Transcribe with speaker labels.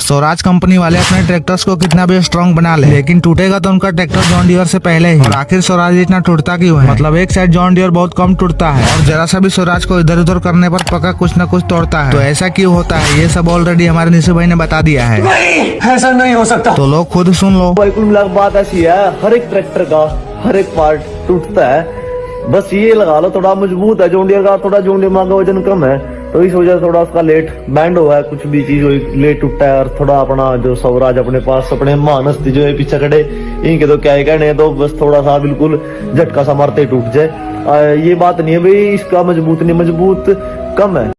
Speaker 1: Swaraj company वाले अपने tractors को कितना भी स्ट्रॉन्ग बना ले, लेकिन टूटेगा तो उनका ट्रैक्टर जॉन डियर से पहले ही। और आखिर स्वराज इतना टूटता क्यों है? मतलब एक साइड जॉन डियर बहुत कम टूटता है और जरा सा भी स्वराज को इधर उधर करने पर पक्का कुछ न कुछ तोड़ता है। तो ऐसा क्यों होता है, ये सब ऑलरेडी हमारे निशु भाई ने बता दिया है।
Speaker 2: ऐसा नहीं हो सकता।
Speaker 1: तो लोग खुद सुन लो।
Speaker 3: भाई कुल मिलाकर बात ऐसी है, हर एक ट्रैक्टर का हर एक पार्ट टूटता है। बस ये लगा लो थोड़ा मजबूत है जॉन डियर का, थोड़ा जॉन डियर का वजन कम है तो इस वजह से थोड़ा उसका लेट बैंड हुआ है, कुछ भी चीज लेट टूटा है। और थोड़ा अपना जो स्वराज अपने पास अपने महान हस्ती जो है पीछे खड़े, इनके तो क्या ही कहने, तो बस थोड़ा सा बिल्कुल झटका सा मारते टूट जाए। ये बात नहीं है भाई इसका मजबूत नहीं, मजबूत कम है।